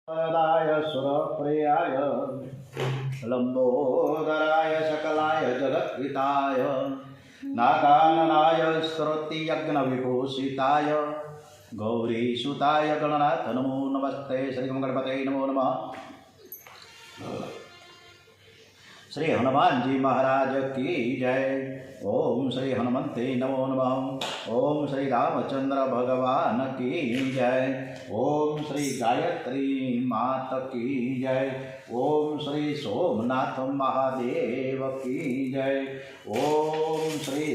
वरदाय सुरप्रियाय लंबोदराय सकलाय जगत्कृताय नागाननाय श्रुतियज्ञविभूषिताय गौरीसुताय गणनाथ नमो नमस्ते। श्री गणपते नमो नमः। श्री हनुमान जी महाराज की जय। ओम श्री हनुमते नमो नमः। ओम श्री रामचंद्र भगवान की जय। ओम श्री गायत्री मात की जय। ओम श्री सोमनाथ महादेव की जय। ओम श्री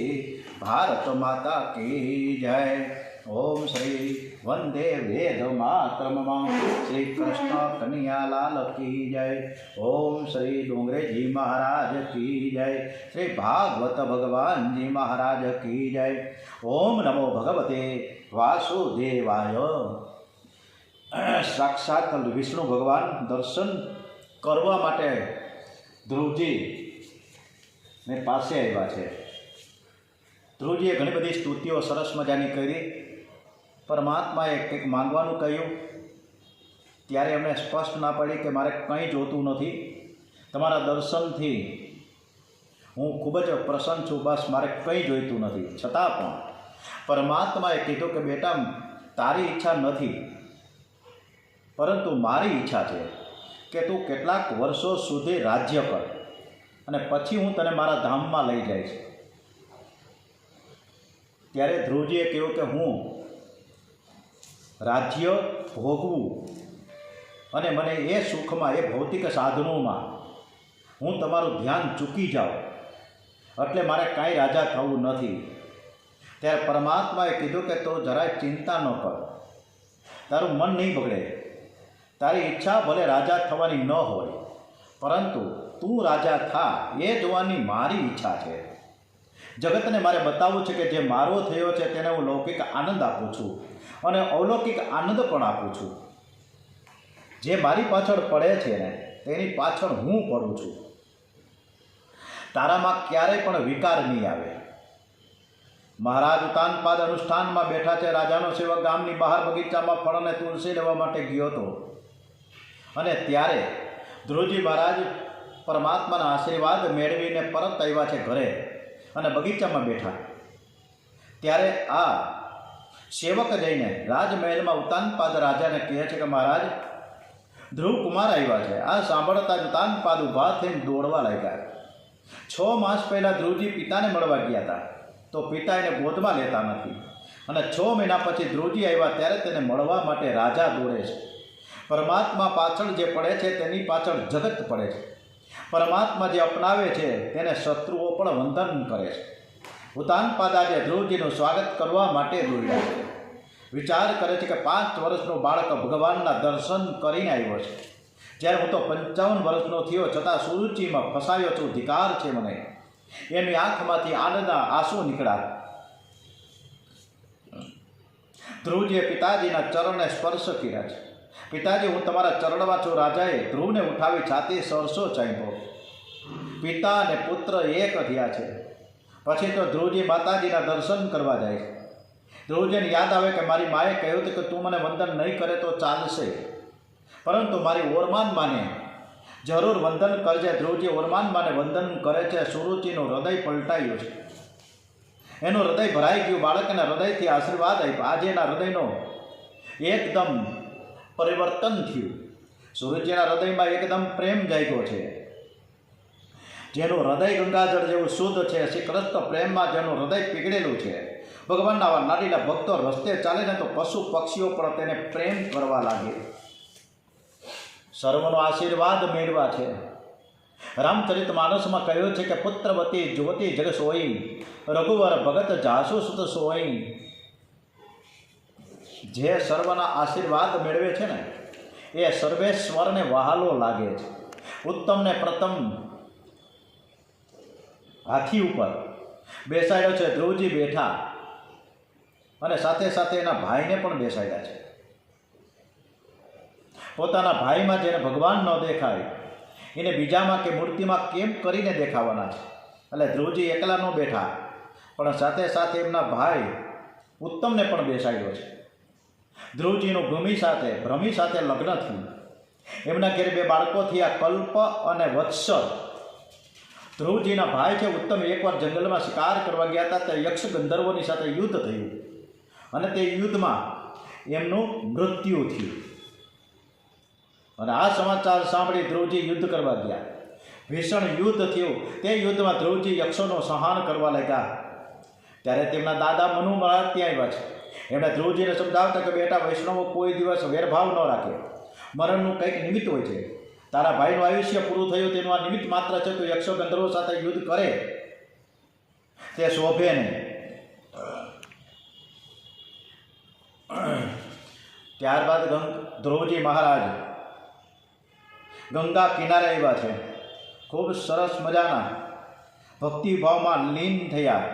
भारत माता की जय। ओम श्री वंदे वेद मातरम श्री कृष्ण कन्हैयालाल की जय। ओम श्री डोंगरे जी महाराज की जय। श्री भागवत भगवान जी महाराज की जय। ओम नमो भगवते वासुदेवाय। साक्षात विष्णु भगवान दर्शन करवा माटे ध्रुवजी ने पासे आव्या छे। ध्रुवजीए घणी बधी स्तुतिओ सरस मजानी करी। परमात्माए कंईक मांगवानुं कह्युं त्यारे एमणे स्पष्ट ना पड़ी कि मारे कंई जोतुं नथी, तमारा दर्शनथी हूँ खूब ज प्रसन्न छुं, बस मारे कंई जोईतुं नथी। छतां पण परमात्माए कीधुं कि बेटा तारी इच्छा नथी, परंतु मारी इच्छा छे कि तू केटलाक वर्षो सुधी राज्य कर अने पछी हूँ तने मारा धाममां लई जाईश। त्यारे ध्रुवजीए कह्युं कि हूँ राज्य भोगवू अने मने ए सुखमां ए भौतिक साधनोमां हूँ तमारुं ध्यान चूकी जाऊँ एटले मारे कांई राजा थवुं नथी। त्यारे परमात्माए कीधुं कि तो जराय चिंता न कर, तारुं मन नहीं बगड़े। तारी इच्छा भले राजा थवानी न होय, परंतु तू राजा था ए जोवानी मारी इच्छा छे। जगतने मारे बतावुं छे कि जे मारो थयो छे तेने हूँ लौकिक आनंद आपूं छुं अने अलौकिक आनंद पण आपूं छुं। जे मारी पाछळ पड़े छे ने तेनी पाछळ हूँ पड़ुं छुं। तारामां क्यारेय पण विकार नहीं आवे। महाराज उतानपाद अनुष्ठानमां बेठा छे। राजानो सेवक गामनी बहार बगीचामां फळ अने तुलसी लेवा माटे गयो हतो अने त्यारे ध्रुवजी महाराज परमात्माना आशीर्वाद मेळवीने परत आव्या छे घरे अने बगीचामां बेठा। त्यारे आ सेवक जईने राजमहेलमां उतानपाद राजाने कहे छे कि महाराज ध्रुव कुमार आव्या छे। आ सांभळता ज उतानपाद ऊभा थईने दौड़वा लाग्या। 6 मास पहला ध्रुवजी पिताने मळवा गया था तो पिता एने गोदमां लेता नथी अने 6 महीना पछी ध्रुवजी आव्या त्यारे तेने मळवा माटे राजा दौड़े छे। परमात्मा पाछळ जे पड़े छे तेनी पाछळ जगत पड़े छे। परमात्मा जे अपनावे छे तेने शत्रुओ पण वंदन करे छे। उतानपाद आज ध्रुवजीनुं स्वागत करवा माटे दौड्या छे। विचार करे छे कि 5 वर्षनो बाळक भगवानना दर्शन करीने आव्यो छे, ज्यारे हूँ तो 55 वर्षनो थयो छतां सुरुचिमां फसायो छुं। धिकार छे मने। एनी आंखमांथी आनंदना आंसू निकळ्या। ध्रुवजीए पिताजीना चरणने स्पर्श कर्या छे। पिताजी हूँ तमारा चरणमां छुं। राजाए ध्रुवने उठावी छाती सरसो चांप्यो। पिता अने पुत्र एक थया छे। पछी तो ध्रुवजी माताजीना दर्शन करवा जाय। ध्रुवजीने याद आवे कि मारी माए कह्युं हतुं कि तू मने वंदन नहीं करे तो चालशे, परंतु मारी ओरमान माने जरूर वंदन करजे। ध्रुवजी ओरमान माने वंदन करे छे। सुरुचिनुं हृदय पलटायुं छे। एनुं हृदय भराई गयुं। बाळकने हृदयथी आशीर्वाद आप्या। आज एना हृदयनो एकदम परिवर्तन थयुं। सुरुचिना हृदयमां एकदम प्रेम जाग्यो छे। जेनुं हृदय गंगाजळ जेवुं शुद्ध छे, श्री कृष्ण प्रेममां जेनुं हृदय पीगळेलुं छे। भगवानना नाडीना भक्तो रस्ते चाले ने तो पशु पक्षीओ पण तेने प्रेम करवा लागे। सर्वनो आशीर्वाद मेळवा छे। रामचरित मानसमां कह्युं छे कि पुत्रवती जुवती जग सोई, रघुवर भगत जासु सुत सोई। जे सर्वना आशीर्वाद मेळवे छे ने ए सर्वेश्वरने वहालो लागे छे। उत्तम ने प्रथम हाथी उपर बेसाड्यो छे। ध्रुवजी बेठा अने साथे साथे एना भाईने पण बेसाड्या छे। पोताना भाईमां जेने भगवान न देखाय एने बीजामां के मूर्तिमां केम करीने देखावाना छे। એટલે ध्रुवजी एकला न बेठा पण साथे साथे एमना भाई उत्तमने पण बेसाड्यो छे। ध्रुवजीનું ભ્રમી સાથે લગ્ન થયું એમના ઘેર 2 બાળકો થયા, કલ્પ અને વત્સર. ધ્રુવજીના ભાઈ છે ઉત્તમ એકવાર જંગલમાં શિકાર કરવા ગયા હતા, ત્યારે યક્ષ ગંધર્વોની સાથે યુદ્ધ થયું અને તે યુદ્ધમાં એમનું મૃત્યુ થયું. અને આ સમાચાર સાંભળી ધ્રુવજી યુદ્ધ કરવા ગયા. ભીષણ યુદ્ધ થયું. તે યુદ્ધમાં ધ્રુવજી યક્ષોનો સંહાર કરવા લાગ્યા. ત્યારે તેમના દાદા મનુ મહારાજ ત્યાં આવ્યા છે. એમણે ધ્રુવજીને સમજાવતા કે બેટા, વૈષ્ણવો કોઈ દિવસ વેરભાવ ન રાખે. મરણનું કંઈક નિમિત્ત હોય છે. તારા ભાઈનું આયુષ્ય પૂરું થયું તેનું આ નિમિત્ત માત્ર છે. તો યક્ષો ગંધર્વો સાથે યુદ્ધ કરે તે શોભે નહીં. ત્યારબાદ ધ્રુવજી મહારાજ ગંગા કિનારે આવ્યા છે. ખૂબ સરસ મજાના ભક્તિભાવમાં લીન થયા.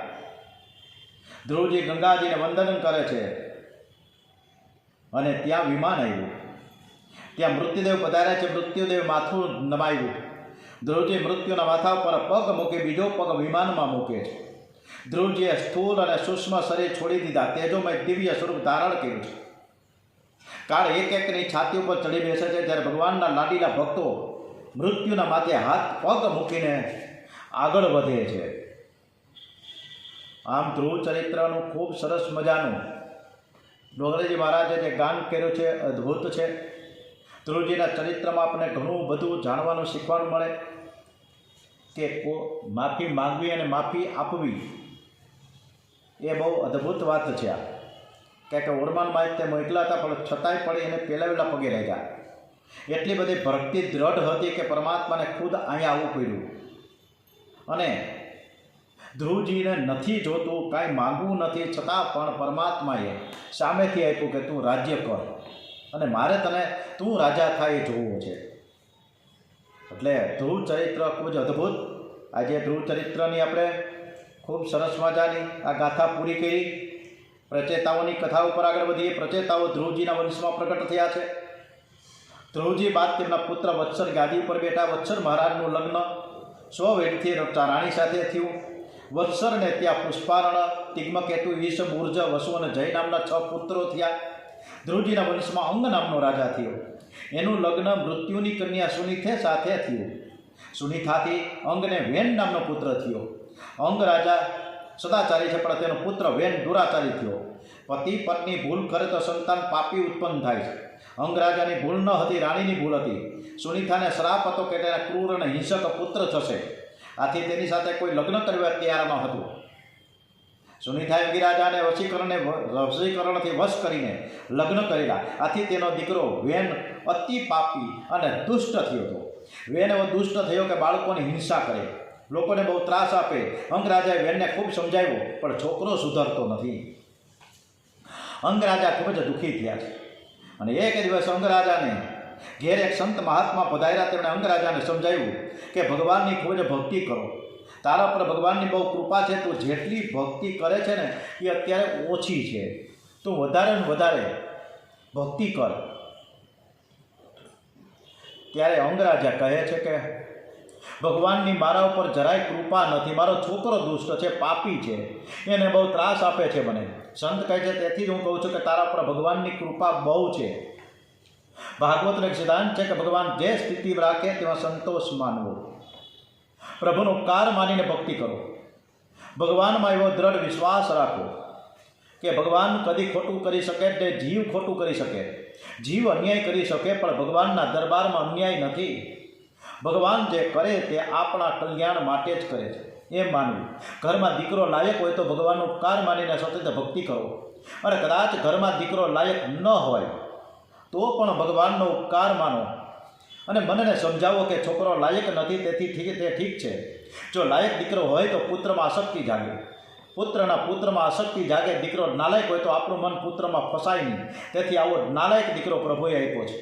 ધ્રુવજી ગંગાજીને વંદન કરે છે અને ત્યાં વિમાન આવ્યું. ત્યાં મૃત્યુદેવ પધાર્યા છે. મૃત્યુદેવ માથું નમાવ્યું. ધ્રુવજી મૃત્યુના માથા પર પગ મૂકે, બીજો પગ વિમાનમાં મૂકે છે. ધ્રુવજીએ સ્થૂળ અને સૂક્ષ્મ શરીર છોડી દીધા. તેજોમય દિવ્ય સ્વરૂપ ધારણ કર્યું છે. કાળ એક એકની છાતી ઉપર ચડી બેસે છે. જ્યારે ભગવાનના લાડીલા ભક્તો મૃત્યુના માથે હાથ પગ મૂકીને આગળ વધે છે. આમ ધ્રુવ ચરિત્રનું ખૂબ સરસ મજાનું ડોંગરેજી મહારાજે જે ગાન કર્યું છે અદ્ભુત છે. ધ્રુવજીના ચરિત્રમાં આપણને ઘણું બધું જાણવાનું શીખવાનું મળે કે માફી માંગવી અને માફી આપવી એ બહુ અદ્ભુત વાત છે. કે ઓરમાનમાં તે મોકલા હતા પણ છતાંય પડી એને પેલાવેલા પગે લાગ્યા. એટલી બધી ભક્તિ દ્રઢ હતી કે પરમાત્માને ખુદ અહીંયા આવવું પડ્યું. અને ધ્રુવજીને નથી જોતું, કાંઈ માગવું નથી, છતાં પણ પરમાત્માએ સામેથી આપ્યું કે તું રાજ્ય કર અને મારે તને તું રાજા થાય એ જોવું છે. એટલે ધ્રુવ ચરિત્ર ખૂબ જ અદ્ભુત. આજે ધ્રુવ ચરિત્રની આપણે ખૂબ સરસ મજાની આ ગાથા પૂરી કરી. પ્રચેતાઓની કથા ઉપર આગળ વધીએ. પ્રચેતાઓ ધ્રુવજીના વંશમાં પ્રગટ થયા છે. ધ્રુવજી બાદ તેમના પુત્ર વત્સર ગાદી ઉપર બેઠા. વત્સર મહારાજનું લગ્ન સ્વવેણથી રાણી સાથે થયું. વત્સરને ત્યાં પુષ્પારણ, તિગ્મકેતુ, ઈશ, બુર્જ, વસુ અને જય નામના 6 પુત્રો થયા. ધ્રુવજીના વંશમાં અંગ નામનો રાજા થયો. એનું લગ્ન મૃત્યુની કન્યા સુનિથે સાથે થયું. સુનિથાથી અંગને વેન નામનો પુત્ર થયો. અંગ રાજા સદાચારી છે પણ તેનો પુત્ર વેન દુરાચારી થયો. પતિ પત્ની ભૂલ કરે તો સંતાન પાપી ઉત્પન્ન થાય છે. અંગરાજાની ભૂલ ન હતી, રાણીની ભૂલ હતી. સુનિથાને શ્રાપ હતો કે તેના ક્રૂર અને હિંસક પુત્ર થશે. આથી તેની સાથે કોઈ લગ્ન કરવા તૈયાર ન હતું. સુનિથાએ અંગિરાજાને વશીકરણથી વશ કરીને લગ્ન કરેલા. આથી તેનો દીકરો વેન અતિ પાપી અને દુષ્ટ થયો હતો. વેન એવો દુષ્ટ થયો કે બાળકોની હિંસા કરે, લોકોને બહુ ત્રાસ આપે. અંગરાજાએ વેનને ખૂબ સમજાવ્યો પણ છોકરો સુધરતો નથી. અંગરાજા ખૂબ જ દુઃખી થયા છે. અને એક દિવસ અંગરાજાને ઘેર એક સંત મહાત્મા પધાર્યા. તેમણે અંગરાજાને સમજાવ્યું કે ભગવાનની ખૂબ જ ભક્તિ કરો. તારા પર ભગવાનની બહુ કૃપા છે. તું જેટલી ભક્તિ કરે છે ને એ અત્યારે ઓછી છે. તું વધારે ને વધારે ભક્તિ કર. ત્યારે અંગરાજા કહે છે કે ભગવાનની મારા ઉપર જરાય કૃપા નથી. મારો છોકરો દુષ્ટ છે, પાપી છે, એને બહુ ત્રાસ આપે છે મને. સંત કહે છે તેથી જ હું કહું છું કે તારા પર ભગવાનની કૃપા બહુ છે. ભાગવતનો એક સિદ્ધાંત છે કે ભગવાન જે સ્થિતિ રાખે તેમાં સંતોષ માનવો. પ્રભુનો ઉપકાર માનીને ભક્તિ કરો. ભગવાનમાં એવો દ્રઢ વિશ્વાસ રાખો કે ભગવાન કદી ખોટું કરી શકે તે જીવ ખોટું કરી શકે, જીવ અન્યાય કરી શકે પણ ભગવાનના દરબારમાં અન્યાય નથી. ભગવાન જે કરે તે આપણા કલ્યાણ માટે જ કરે છે એમ માનવું. ઘરમાં દીકરો લાયક હોય તો ભગવાનનો ઉપકાર માનીને સતત ભક્તિ કરો. અને કદાચ ઘરમાં દીકરો લાયક ન હોય તો પણ ભગવાનનો ઉપકાર માનો અને મનને સમજાવો કે છોકરો લાયક નથી, તેથી તે ઠીક છે. જો લાયક દીકરો હોય તો પુત્રમાં આસક્તિ જાગે, પુત્રમાં આસક્તિ જાગે. દીકરો નાલાયક હોય તો આપણું મન પુત્રમાં ફસાય નહીં. તેથી આવો નાલાયક દીકરો પ્રભુએ આપ્યો છે.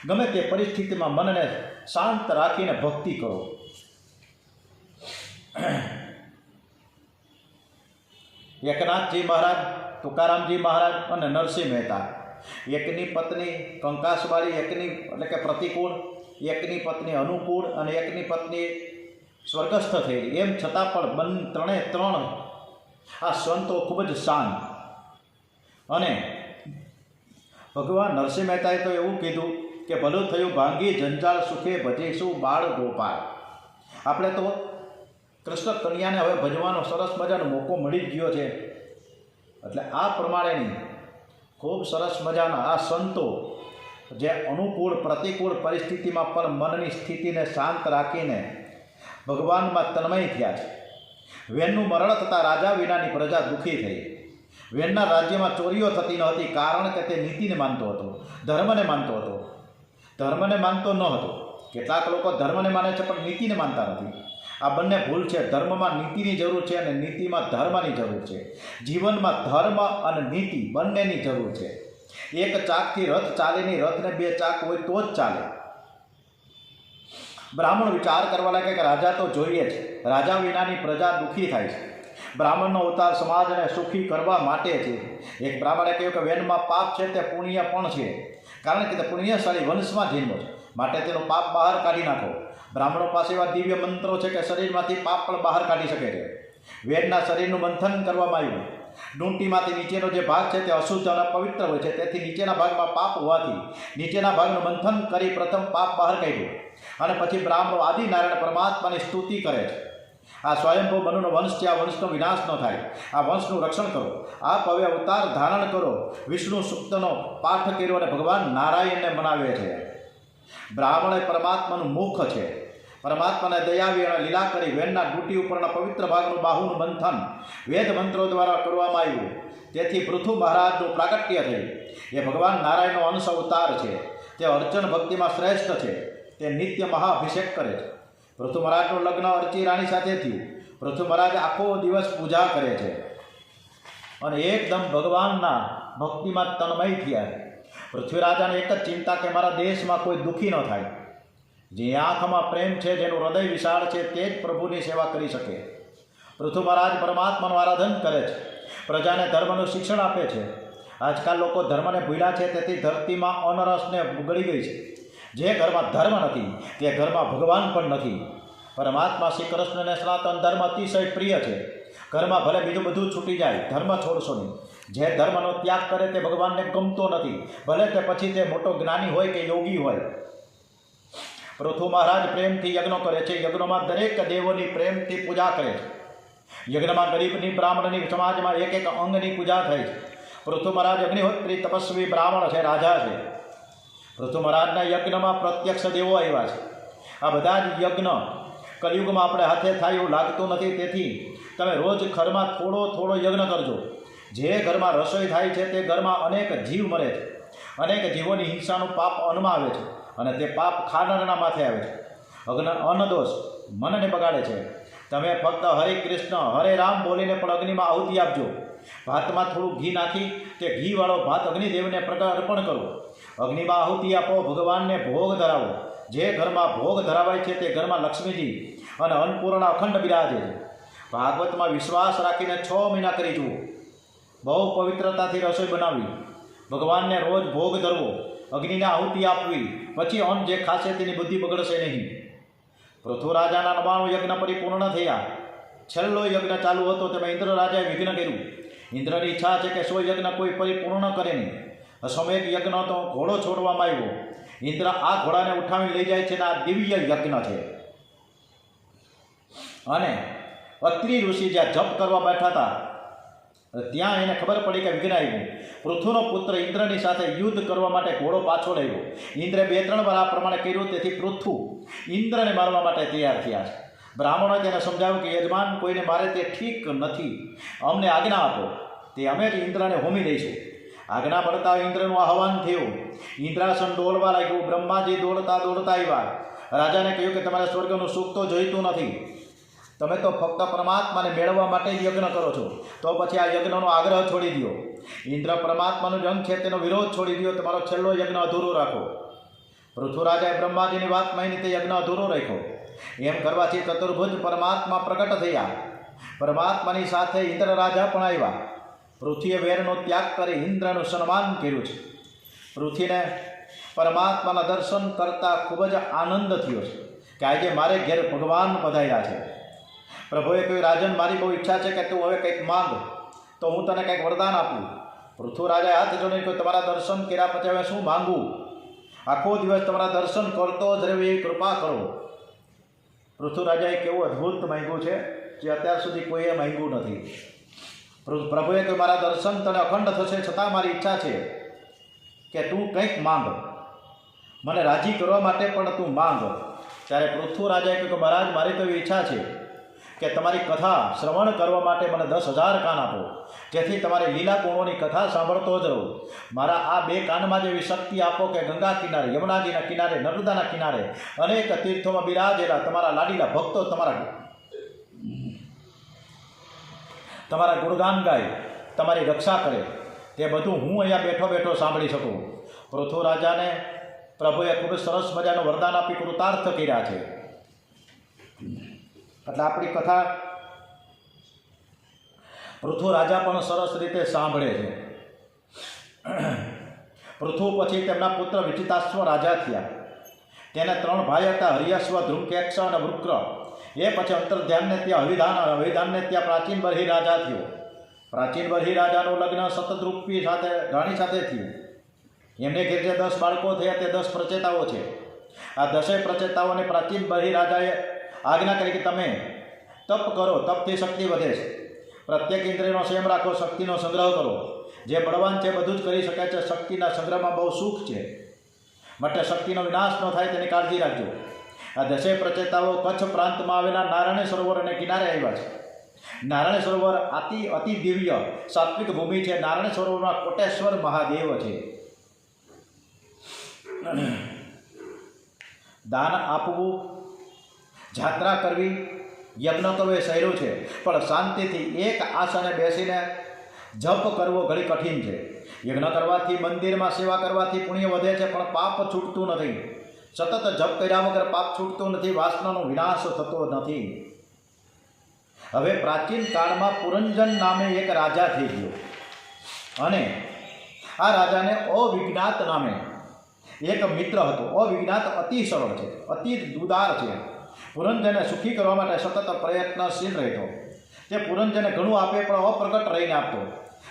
ગમે તે પરિસ્થિતિમાં મનને શાંત રાખીને ભક્તિ કરો. એકનાથજી મહારાજ, તુકારામજી મહારાજ અને નરસિંહ મહેતા, એકની પત્ની કંકાસવાળી, એકની એટલે કે પ્રતિકૂળ, એકની પત્ની અનુકૂળ અને એકની પત્ની સ્વર્ગસ્થ થયેલી. એમ છતાં પણ ત્રણ આ સંતો ખૂબ જ શાંત. અને ભગવાન નરસિંહ મહેતાએ તો એવું કીધું કે ભલું થયું ભાંગી જંજાળ સુખે ભજીશું બાળ ગોપાલ. આપણે તો કૃષ્ણ કન્યાને હવે ભજવાનો સરસ મજાનો મોકો મળી જ ગયો છે. એટલે આ પ્રમાણેની ખૂબ સરસ મજાના આ સંતો જે અનુકૂળ પ્રતિકૂળ પરિસ્થિતિમાં પણ મનની સ્થિતિને શાંત રાખીને ભગવાનમાં તન્મય થયા છે. વેનનું મરણ થતાં રાજા વિનાની પ્રજા દુઃખી થઈ. વેનના રાજ્યમાં ચોરીઓ થતી ન હતી, કારણ કે તે નીતિને માનતો હતો, ધર્મને માનતો હતો. ધર્મને માનતો ન હતો. કેટલાક લોકો ધર્મને માને છે પણ નીતિને માનતા નથી. આ બંને ભૂલ છે. ધર્મમાં નીતિની જરૂર છે અને નીતિમાં ધર્મની જરૂર છે. જીવનમાં ધર્મ અને નીતિ બંનેની જરૂર છે. એક ચાકથી રથ ચાલે નહીં, રથને બે ચાક હોય તો જ ચાલે. બ્રાહ્મણ વિચાર કરવા લાગે કે રાજા તો જોઈએ જ, રાજા વિનાની પ્રજા દુઃખી થાય છે. બ્રાહ્મણનો અવતાર સમાજને સુખી કરવા માટે છે. એક બ્રાહ્મણે કહ્યું કે વેનમાં પાપ છે તે પુણ્ય પણ છે, કારણ કે તે પુણ્યશાળી વંશમાં જન્મ છે, માટે તેનું પાપ બહાર કાઢી નાખો. બ્રાહ્મણો પાસે એવા દિવ્ય મંત્રો છે કે શરીરમાંથી પાપ પણ બહાર કાઢી શકે છે. વેદના શરીરનું મંથન કરવામાં આવ્યું. ડૂંટીમાંથી નીચેનો જે ભાગ છે તે અશુદ્ધ અને પવિત્ર હોય છે, તેથી નીચેના ભાગમાં પાપ હોવાથી નીચેના ભાગનું મંથન કરી પ્રથમ પાપ બહાર કાઢ્યું અને પછી બ્રાહ્મણો આદિનારાયણ પરમાત્માની સ્તુતિ કરે છે. આ સ્વયંભૂ મનુનો વંશ છે. આ વંશનો વિનાશ ન થાય, આ વંશનું રક્ષણ કરો. આપ હવે અવતાર ધારણ કરો. વિષ્ણુ સૂક્તનો પાઠ કર્યો અને ભગવાન નારાયણને મનાવે છે. બ્રાહ્મણ એ પરમાત્માનું મુખ છે. પરમાત્માને દયાવી અને લીલા કરી વેનના ડૂંટી ઉપરના પવિત્ર ભાગનું બાહુનું મંથન વેદ મંત્રો દ્વારા કરવામાં આવ્યું. તેથી પૃથુ મહારાજનું પ્રાગટ્ય થયું. એ ભગવાન નારાયણનો અંશ અવતાર છે. તે અર્ચન ભક્તિમાં શ્રેષ્ઠ છે. તે નિત્ય મહાઅભિષેક કરે છે. પૃથુ મહારાજનું લગ્ન અર્ચી રાણી સાથે થયું. પૃથુ મહારાજ આખો દિવસ પૂજા કરે છે અને એકદમ ભગવાનના ભક્તિમાં તન્મય થયા. પૃથ્વીરાજાને એક જ ચિંતા કે મારા દેશમાં કોઈ દુઃખી ન થાય. જે આંખમાં પ્રેમ છે, જેનું હૃદય વિશાળ છે, તે જ પ્રભુની સેવા કરી શકે. પૃથુ મહારાજ પરમાત્માનું આરાધન કરે છે, પ્રજાને ધર્મનું શિક્ષણ આપે છે. આજકાલ લોકો ધર્મને ભૂલ્યા છે, તેથી ધરતીમાં અનરસને ઉગડી ગઈ છે. જે ઘરમાં ધર્મ નથી તે ઘરમાં ભગવાન પણ નથી. પરમાત્મા શ્રી કૃષ્ણને સનાતન ધર્મ અતિશય પ્રિય છે. ઘરમાં ભલે બીજું બધું છૂટી જાય, ધર્મ છોડશો નહીં. જે ધર્મનો ત્યાગ કરે તે ભગવાનને ગમતો નથી, ભલે તે પછી તે મોટો જ્ઞાની હોય કે યોગી હોય. પૃથુ મહારાજ પ્રેમથી યજ્ઞો કરે છે. યજ્ઞોમાં દરેક દેવોની પ્રેમથી પૂજા કરે છે. યજ્ઞમાં ગરીબની, બ્રાહ્મણની, સમાજમાં એક એક અંગની પૂજા થાય છે. પૃથુ મહારાજ અગ્નિહોત્રી તપસ્વી બ્રાહ્મણ છે, રાજા છે. પૃથુ મહારાજના યજ્ઞમાં પ્રત્યક્ષ દેવો આવ્યા છે. આ બધા જ યજ્ઞ કલિયુગમાં આપણે હાથે થાય એવું લાગતું નથી. તેથી તમે રોજ ઘરમાં થોડો થોડો યજ્ઞ કરજો. જે ઘરમાં રસોઈ થાય છે તે ઘરમાં અનેક જીવ મરે છે. અનેક જીવોની હિંસાનું પાપ અન્નમાં આવે છે અને તે પાપ ખાનારના માથે આવે છે. અન્નદોષ મનને બગાડે છે. તમે ફક્ત હરે કૃષ્ણ હરે રામ બોલીને પણ અગ્નિમાં આહુતિ આપજો. ભાતમાં થોડું ઘી નાખી તે ઘીવાળો ભાત અગ્નિદેવને અર્પણ કરો. અગ્નિમાં આહુતિ આપો, ભગવાનને ભોગ ધરાવો. જે ઘરમાં ભોગ ધરાવાય છે તે ઘરમાં લક્ષ્મીજી અને અન્નપૂર્ણા અખંડ બિરાજે છે. ભાગવતમાં વિશ્વાસ રાખીને 6 મહિના કરી જુઓ. બહુ પવિત્રતાથી રસોઈ બનાવવી, ભગવાનને રોજ ભોગ ધરવો, અગ્નિને આહુતિ આપવી, પછી અન્ન જે ખાશે તેની બુદ્ધિ બગડશે નહીં. પૃથુ રાજાના 99 યજ્ઞ પરિપૂર્ણ થયા. છેલ્લો યજ્ઞ ચાલુ હતો તેમાં ઇન્દ્ર રાજાએ વિઘ્ન કર્યું. ઇન્દ્રની ઈચ્છા છે કે 100 યજ્ઞ કોઈ પરિપૂર્ણ કરે નહીં. અશ્વમેઘ યજ્ઞ તો ઘોડો છોડવામાં આવ્યો. ઇન્દ્ર આ ઘોડાને ઉઠાવી લઈ જાય છે અને આ દિવ્ય યજ્ઞ છે. અને અત્રિ ઋષિ જ્યાં જપ કરવા બેઠા હતા ત્યાં એને ખબર પડી કે વિઘ્ન આવ્યું. પૃથુનો પુત્ર ઇન્દ્રની સાથે યુદ્ધ કરવા માટે ઘોડો પાછો લાવ્યો. ઇન્દ્રે 2-3 વાર આ પ્રમાણે કર્યું. તેથી પૃથુ ઇન્દ્રને મારવા માટે તૈયાર થયા છે. બ્રાહ્મણોએ તેને સમજાવ્યું કે યજમાન, કોઈને મારે તે ઠીક નથી. અમને આજ્ઞા આપો, તે અમે જ ઇન્દ્રને હોમી દઈશું. આજ્ઞા મળતા ઇન્દ્રનું આહવાન થયું. ઇન્દ્રાસન ડોલવા લાગ્યું. બ્રહ્માજી દોડતા દોડતા આવ્યા. રાજાને કહ્યું કે તમારે સ્વર્ગનું સુખ તો જોઈતું નથી. તમે તો ફક્ત પરમાત્માને મેળવવા માટે જ યજ્ઞ કરો છો. તો પછી આ યજ્ઞનો આગ્રહ છોડી દો. ઇન્દ્ર પરમાત્માનું જંગ છે તેનો વિરોધ છોડી દો. તમારો છેલ્લો યજ્ઞ અધૂરો રાખો. પૃથુ રાજાએ બ્રહ્માજીની વાત માની તે યજ્ઞ અધૂરો રાખ્યો. એમ કરવાથી ચતુર્ભુજ પરમાત્મા પ્રગટ થયા. પરમાત્માની સાથે ઇન્દ્ર રાજા પણ આવ્યા. પૃથ્વીએ વેરનો ત્યાગ કરી ઇન્દ્રનું સન્માન કર્યું છે. પૃથ્વીને પરમાત્માના દર્શન કરતાં ખૂબ જ આનંદ થયો છે કે આજે મારે ઘેર ભગવાન પધાર્યા છે. પ્રભુએ કહ્યું, રાજન, મારી બહુ ઈચ્છા છે કે તું હવે કંઈક માંગ તો હું તને કંઈક વરદાન આપું. પૃથુ રાજાએ હાથ જોડીને કહ્યું, તમારા દર્શન કર્યા પછી હવે શું માંગવું? આખો દિવસ તમારા દર્શન કરતો જ રહેવું એવી કૃપા કરો. પૃથ્વીરાજાએ કેવું અદ્ભુત માંગ્યું છે જે અત્યાર સુધી કોઈએ માંગ્યું નથી. પ્રભુએ કહ્યું મારા દર્શન તને અખંડ થશે, છતાં મારી ઈચ્છા છે કે તું કંઈક માંગ, મને રાજી કરવા માટે પણ તું માંગ. ત્યારે પૃથ્વીરાજાએ કહ્યું કે મહારાજ મારી તો એવી ઈચ્છા છે કે તમારી કથા શ્રવણ કરવા માટે મને 10,000 કાન આપો, જેથી તમારી લીલા ગુણોની કથા સાંભળતો જ રહું. મારા આ 2 કાનમાં જેવી શક્તિ આપો કે ગંગા કિનારે, યમુનાજીના કિનારે, નર્મદાના કિનારે અનેક તીર્થોમાં બિરાજેલા તમારા લાડીલા ભક્તો તમારા ગુણગાન ગાય, તમારી રક્ષા કરે, તે બધું હું અહીંયા બેઠો બેઠો સાંભળી શકું. પૃથ્વીરાજાને પ્રભુએ ખૂબ સરસ મજાનું વરદાન આપી કૃતાર્થ કર્યા છે. એટલે આપણી કથા પૃથ્વીરાજા પણ સરસ રીતે સાંભળે છે. પૃથ્વી પછી તેમના પુત્ર વિચિતાશ્વ રાજા થયા. તેને 3 ભાઈ હતા, હરિયશ્વ, ધ્રુમકેક્ષ અને વૃક્ર. એ પછી અંતર્ધ્યાનને ત્યાં હવિધાનને ત્યાં પ્રાચીન બર્હી રાજા થયો. પ્રાચીન બર્હી રાજાનું લગ્ન સતદ્રુપી રાણી સાથે થયું. એમને ઘેર જે 10 બાળકો થયા તે 10 પ્રચેતાઓ છે. આ 10 પ્રચેતાઓને પ્રાચીન બર્હી રાજાએ આજ્ઞા કરી કે તમે તપ કરો, તપથી શક્તિ વધે છે. પ્રત્યેક ઇન્દ્રિયનો સંયમ રાખો, શક્તિનો સંગ્રહ કરો. જે બળવાન છે બધું જ કરી શકે છે. શક્તિના સંગ્રહમાં બહુ સુખ છે, માટે શક્તિનો વિનાશ ન થાય તેની કાળજી રાખજો. આ 10 પ્રચેતાઓ કચ્છ પ્રાંતમાં આવેલા નારાયણ સરોવરને કિનારે આવ્યા છે. નારાયણ સરોવર અતિ દિવ્ય સાત્વિક ભૂમિ છે. નારાયણ સરોવરમાં કોટેશ્વર મહાદેવ છે. દાન આપવું, જાત્રા કરવી, યજ્ઞ કરવો એ સહેલું છે, પણ શાંતિથી એક આસને બેસીને જપ કરવો ઘણી કઠિન છે. યજ્ઞ કરવાથી, મંદિરમાં સેવા કરવાથી પુણ્ય વધે છે, પણ પાપ છૂટતું નથી. સતત જપ કર્યા વગર પાપ છૂટતું નથી, વાસનાનો વિનાશ થતો નથી. હવે પ્રાચીન કાળમાં પુરંજન નામે એક રાજા થઈ ગયો, અને આ રાજાને અવિજ્ઞાત નામે એક મિત્ર હતો. અવિજ્ઞાત અતિ સરળ છે, અતિ ઉદાર છે. પુરંજનને સુખી કરવા માટે સતત પ્રયત્નશીલ રહેતો. તે પુરંજનને ઘણું આપે પણ અપ્રગટ રહીને આપતો.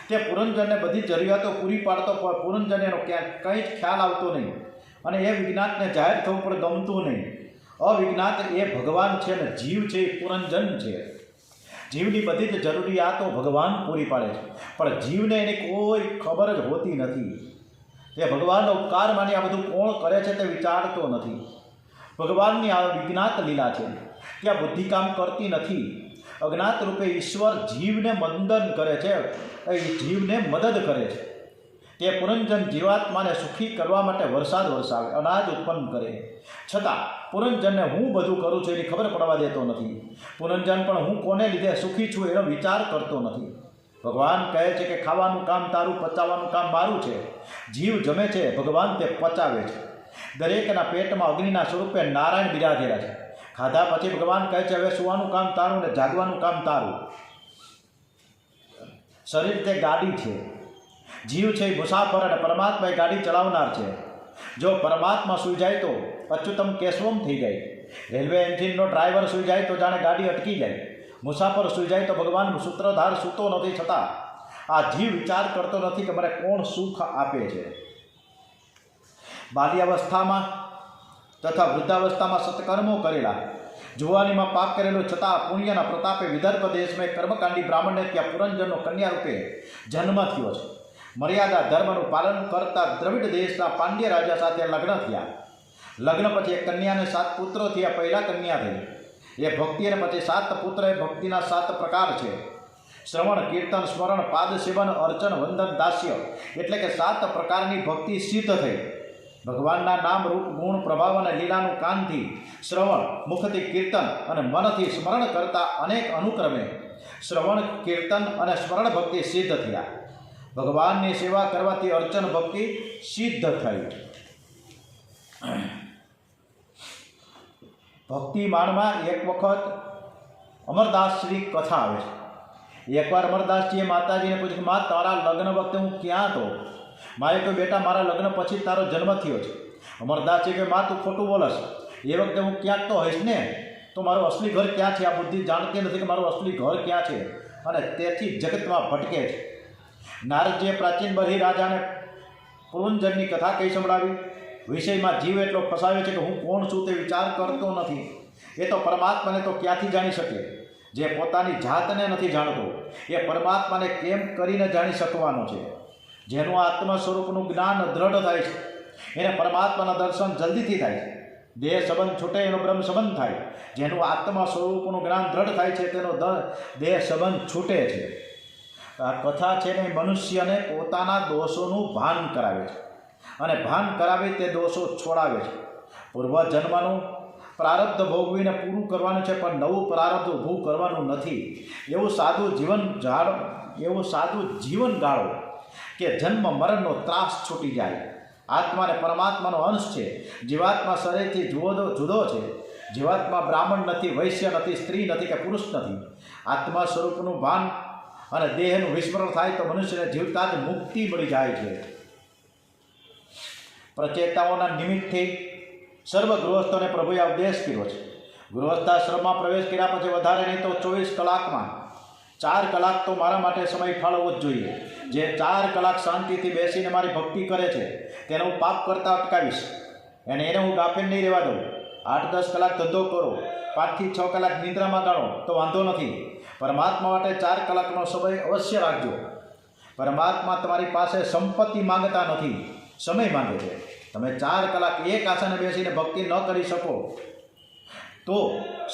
તે પુરંજનને બધી જરૂરિયાતો પૂરી પાડતો, પણ પુરંજન એનો કંઈ જ ખ્યાલ આવતો નહીં, અને એ વિજ્ઞાતને જાહેર થવું પણ ગમતું નહીં. અવિજ્ઞાત એ ભગવાન છે ને જીવ છે એ પુરંજન છે. જીવની બધી જ જરૂરિયાતો ભગવાન પૂરી પાડે છે, પણ જીવને એની કોઈ ખબર જ હોતી નથી. તે ભગવાનનો ઉપકાર માની આ બધું કોણ કરે છે તે વિચારતો નથી. ભગવાનની આ વિજ્ઞાત લીલા છે, ત્યાં બુદ્ધિ કામ કરતી નથી. અજ્ઞાત રૂપે ઈશ્વર જીવને મંદન કરે છે, જીવને મદદ કરે છે. તે પુરંજન જીવાત્માને સુખી કરવા માટે વરસાદ વરસાવે, અનાજ ઉત્પન્ન કરે, છતાં પુરંજનને હું બધું કરું છું એની ખબર પડવા દેતો નથી. પુરંજન પણ હું કોને લીધે સુખી છું એનો વિચાર કરતો નથી. ભગવાન કહે છે કે ખાવાનું કામ તારું, પચાવવાનું કામ મારું છે. જીવ જમે છે, ભગવાન તે પચાવે છે. દરેકના પેટમાં અગ્નિના સ્વરૂપે નારાયણ બિરાજેલા છે. ખાધા પછી ભગવાન કહે છે હવે સુવાનું કામ તારું ને જાગવાનું કામ તારું. શરીર તે ગાડી છે, જીવ છે એ મુસાફર, અને પરમાત્મા એ ગાડી ચલાવનાર છે. જો પરમાત્મા સૂઈ જાય તો અચ્યુતમ કેશવમ થઈ જાય. રેલવે એન્જિનનો ડ્રાઈવર સૂઈ જાય તો જાણે ગાડી અટકી જાય. મુસાફર સૂઈ જાય તો ભગવાન સૂત્રધાર સૂતો નથી, છતાં આ જીવ વિચાર કરતો નથી કે મને કોણ સુખ આપે છે. બાલ્યાવસ્થામાં તથા વૃદ્ધાવસ્થામાં સત્કર્મો કરેલા, જુવાનીમાં પાપ કરેલું, છતાં પુણ્યના પ્રતાપે વિદર્ભ દેશમાં કર્મકાંડી બ્રાહ્મણને ત્યાં પુરંજનનો કન્યા રૂપે જન્મ થયો છે. મર્યાદા ધર્મનું પાલન કરતા દ્રવિડ દેશના પાંડ્ય રાજા સાથે લગ્ન થયા. લગ્ન પછી એક કન્યાને 7 પુત્રો થયા. પહેલા કન્યા થઈ એ ભક્તિ, અને પછી 7 પુત્ર. એ ભક્તિના 7 પ્રકાર છે: શ્રવણ, કીર્તન, સ્મરણ, પાદ સેવન, અર્ચન, વંદન, દાસ્ય. એટલે કે 7 પ્રકારની ભક્તિ સિદ્ધ થઈ. ભગવાનના નામ, રૂપ, ગુણ, પ્રભાવ અને લીલાનું કાનથી શ્રવણ, મુખથી કીર્તન અને મનથી સ્મરણ કરતા અનેક અનુક્રમે શ્રવણ, કીર્તન અને સ્મરણ ભક્તિ સિદ્ધ થયા. ભગવાનની સેવા કરવાથી અર્ચન ભક્તિ સિદ્ધ થઈ. ભક્તિ માણમાં એક વખત અમરદાસશ્રી કથા આવે છે. એકવાર અમરદાસજીએ માતાજીને પૂછ્યું, મા તારા લગ્ન વખતે હું ક્યાં હતો? માએ કહ્યું, બેટા મારા લગ્ન પછી તારો જન્મ થયો છે. અમરદાસજી કહે, મા તું ખોટું બોલસ, એ વખતે હું ક્યાંક તો હોઈશ ને, તો મારું અસલી ઘર ક્યાં છે? આ બુદ્ધિ જાણતી નથી કે મારું અસલી ઘર ક્યાં છે, અને તેથી જગતમાં ભટકે છે. નારદજીએ પ્રાચીન બર્હી રાજાને પુરંજનની કથા કહી સંભળાવી. વિષયમાં જીવ એટલો ફસાયો છે કે હું કોણ છું તે વિચાર કરતો નથી. એ તો પરમાત્માને તો ક્યાંથી જાણી શકે? જે પોતાની જાતને નથી જાણતો એ પરમાત્માને કેમ કરીને જાણી શકવાનો છે? જેનું આત્મ સ્વરૂપનું જ્ઞાન દ્રઢ થાય છે એને પરમાત્માના દર્શન જલ્દીથી થાય છે. દેહ સંબંધ છૂટે એનો બ્રહ્મ સંબંધ થાય. જેનું આત્મા સ્વરૂપનું જ્ઞાન દ્રઢ થાય છે તેનો દેહ સંબંધ છૂટે છે. આ કથા છે ને મનુષ્યને પોતાના દોષોનું ભાન કરાવે છે અને ભાન કરાવી તે દોષો છોડાવે છે. પૂર્વજન્મનું પ્રારબ્ધ ભોગવીને પૂરું કરવાનું છે, પણ નવું પ્રારબ્ધ ઊભું કરવાનું નથી. એવું સાદું જીવન ગાળો કે જન્મ મરણનો ત્રાસ છૂટી જાય. આત્માને પરમાત્માનો અંશ છે. જીવાત્મા શરીરથી જુદો છે. જીવાત્મા બ્રાહ્મણ નથી, વૈશ્ય નથી, સ્ત્રી નથી કે પુરુષ નથી. આત્મા સ્વરૂપનું ભાન અને દેહનું વિસ્મરણ થાય તો મનુષ્યને જીવતા જ મુક્તિ મળી જાય છે. પ્રચેતાઓના નિમિત્તથી સર્વ ગૃહસ્થોને પ્રભુએ ઉપદેશ કર્યો છે. ગૃહસ્થાશ્રમમાં પ્રવેશ કર્યા પછી વધારે નહીં તો 24 કલાકમાં 4 કલાક તો મારા માટે સમય ફાળવવો જ જોઈએ. જે 4 કલાક શાંતિથી બેસીને મારી ભક્તિ કરે છે તેને હું પાપ કરતા અટકાવીશ. એને હું ગાફેલ નહીં રહેવા દઉં. 8-10 કલાક ધંધો કરો, 5 થી 6 કલાક નિદ્રામાં ગાળો તો વાંધો નથી. પરમાત્મા માટે 4 કલાકનો સમય અવશ્ય રાખજો. પરમાત્મા તમારી પાસે સંપત્તિ માંગતા નથી, સમય માંગે છે. તમે 4 કલાક એક આસને બેસીને ભક્તિ ન કરી શકો તો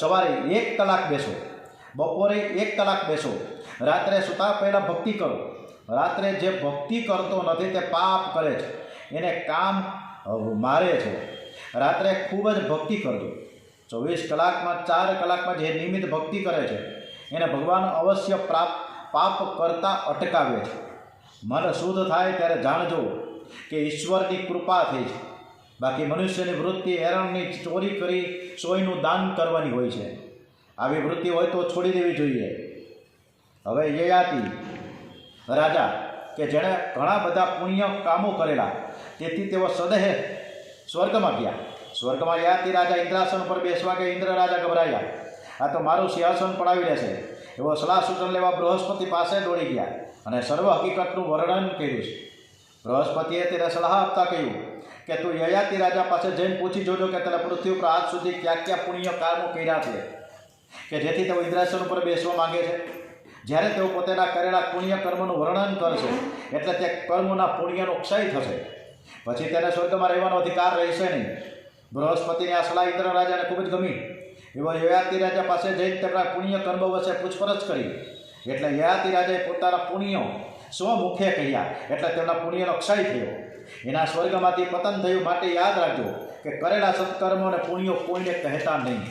સવારે 1 કલાક બેસો, બપોરે 1 કલાક બેસો, રાત્રે સૂતા પહેલાં ભક્તિ કરો. રાત્રે જે ભક્તિ કરતો નથી તે પાપ કરે છે, એને કામ મારે છે. રાત્રે ખૂબ જ ભક્તિ કરજો. 24 કલાકમાં 4 કલાકમાં જે નિયમિત ભક્તિ કરે છે એને ભગવાન અવશ્ય પાપ કરતાં અટકાવે છે. મન શુદ્ધ થાય ત્યારે જાણજો કે ઈશ્વરની કૃપા થઈ છે. બાકી મનુષ્યની વૃત્તિ એરણની ચોરી કરી સોયનું દાન કરવાની હોય છે. આવી વૃત્તિ હોય તો છોડી દેવી જોઈએ. હવે યયાતિ રાજા કે જેણે ઘણા બધા પુણ્ય કામો કરેલા તેથી તેઓ સદેહ સ્વર્ગમાં ગયા. સ્વર્ગમાં યયાતિ રાજા ઇન્દ્રાસન પર બેસવા કે ઇન્દ્ર રાજા ગભરાયા. આ તો મારું સિંહાસન પડાવી લેશે એવો સલાહ સૂચન લેવા બૃહસ્પતિ પાસે દોડી ગયા અને સર્વ હકીકતનું વર્ણન કર્યું છે. બૃહસ્પતિએ તેને સલાહ આપતા કહ્યું કે તું યયાતિ રાજા પાસે જઈને પૂછી જોજો કે તેના પૃથ્વી ઉપર આજ સુધી ક્યાં પુણ્ય કર્મો કર્યા છે કે જેથી તેઓ ઇન્દ્રાસન ઉપર બેસવા માંગે છે. જ્યારે તેઓ પોતાના કરેલા પુણ્ય કર્મનું વર્ણન કરશે એટલે તે કર્મોના પુણ્યનો ક્ષય થશે. પછી તેને સ્વર્ગમાં રહેવાનો અધિકાર રહેશે નહીં. બૃહસ્પતિની આ સલાહ ઇન્દ્ર રાજાને ખૂબ જ ગમી. એવો યયાતિ રાજા પાસે જઈને તેમના પુણ્ય કર્મ વચ્ચે પૂછપરછ કરી. એટલે યયાતિ રાજાએ પોતાના પુણ્યો સ્વમુખે કહ્યા એટલે તેમના પુણ્યનો ક્ષય થયો. એના સ્વર્ગમાંથી પતન થયું. માટે યાદ રાખજો કે કરેલા સત્કર્મો અને પુણ્યો કોઈને કહેતા નહીં.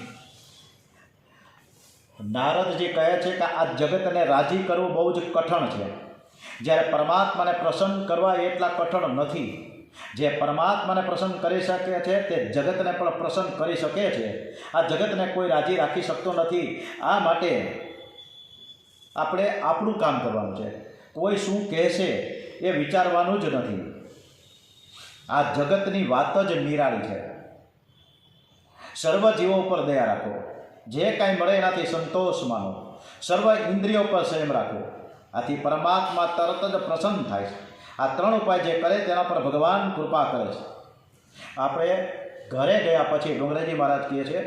નારદજી કહે છે કે આ જગતને રાજી કરવું બહુ જ કઠણ છે, જ્યારે પરમાત્માને પ્રસન્ન કરવા એટલા કઠણ નથી. જે પરમાત્માને પ્રસન્ન કરી શકે છે તે જગતને પણ પ્રસન્ન કરી શકે છે. આ જગતને કોઈ રાજી રાખી શકતો નથી. આ માટે આપણે આપણું કામ કરવાનું છે. કોઈ શું કહેશે એ વિચારવાનું જ નથી. આ જગતની વાત જ નિરાળી છે. સર્વ જીવો ઉપર દયા રાખો. જે કાંઈ મળે એનાથી સંતોષ માનો. સર્વ ઇન્દ્રિયો પર સંયમ રાખો. આથી પરમાત્મા તરત જ પ્રસન્ન થાય છે. આ 3 ઉપાય જે કરે તેના પર ભગવાન કૃપા કરે છે. આપણે ઘરે ગયા પછી ડુંગરેજી મહારાજ કહે છે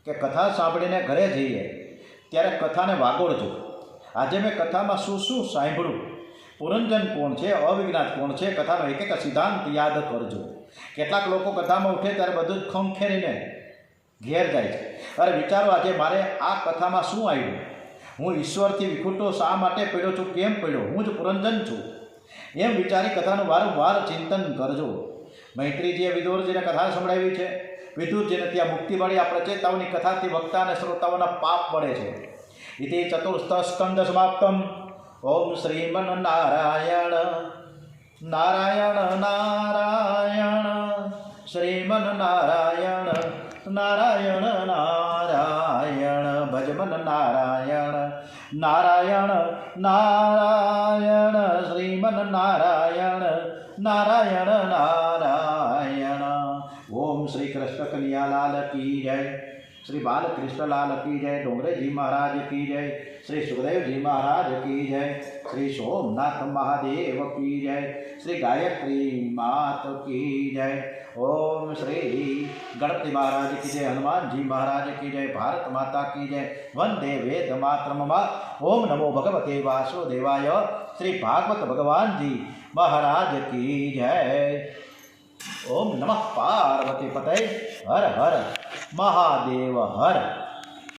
કે કથા સાંભળીને ઘરે જઈએ ત્યારે કથાને વાગોળજો. આજે મેં કથામાં શું સાંભળ્યું, પુરંજન કોણ છે, અવિજ્ઞાત કોણ છે, કથાનો એક સિદ્ધાંત યાદ કરજો. કેટલાક લોકો કથામાં ઉઠે ત્યારે બધું જ ખંખેરીને ઘેર જાય છે. અરે વિચારો આજે મારે આ કથામાં શું આવ્યું, હું ઈશ્વરથી વિખૂટો શા માટે પડ્યો છું, કેમ પડ્યો, હું જ પુરંજન છું, એમ વિચારી કથાનું વારંવાર ચિંતન કરજો. મૈત્રીજીએ વિદુરજીને કથા સંભળાવી છે. વિદુરજીને ત્યાં મુક્તિ મળી. આ પ્રચેતાઓની કથાથી વક્તા અને શ્રોતાઓના પાપ પડે છે. ઇતિ ચતુર્થ સ્કંદ સમાપ્તમ. ઓમ શ્રીમન નારાયણ નારાયણ નારાયણ શ્રીમન નારાયણ નારાયણ નારાયણ ભજમન નારાયણ નારાયણ નારાયણ શ્રીમન નારાયણ નારાયણ નારાયણ. ઓમ શ્રી કૃષ્ણ કનૈયાલાલ કી જય. श्री बालकृष्णलाल की जय, डोंगरे जी महाराज की जय, श्री सुखदेव जी महाराज की जय, श्री सोमनाथ महादेव की जय, श्री गायत्री मात की जय। ओम श्री गणपति महाराज की जय, हनुमान जी महाराज की जय, भारत माता की जय, वंदे वेद मातरम। ओम नमो भगवते वासुदेवाय। श्री भागवत भगवान जी महाराज की जय। ओम नमः पार्वती पतये। हर हर महादेव हर।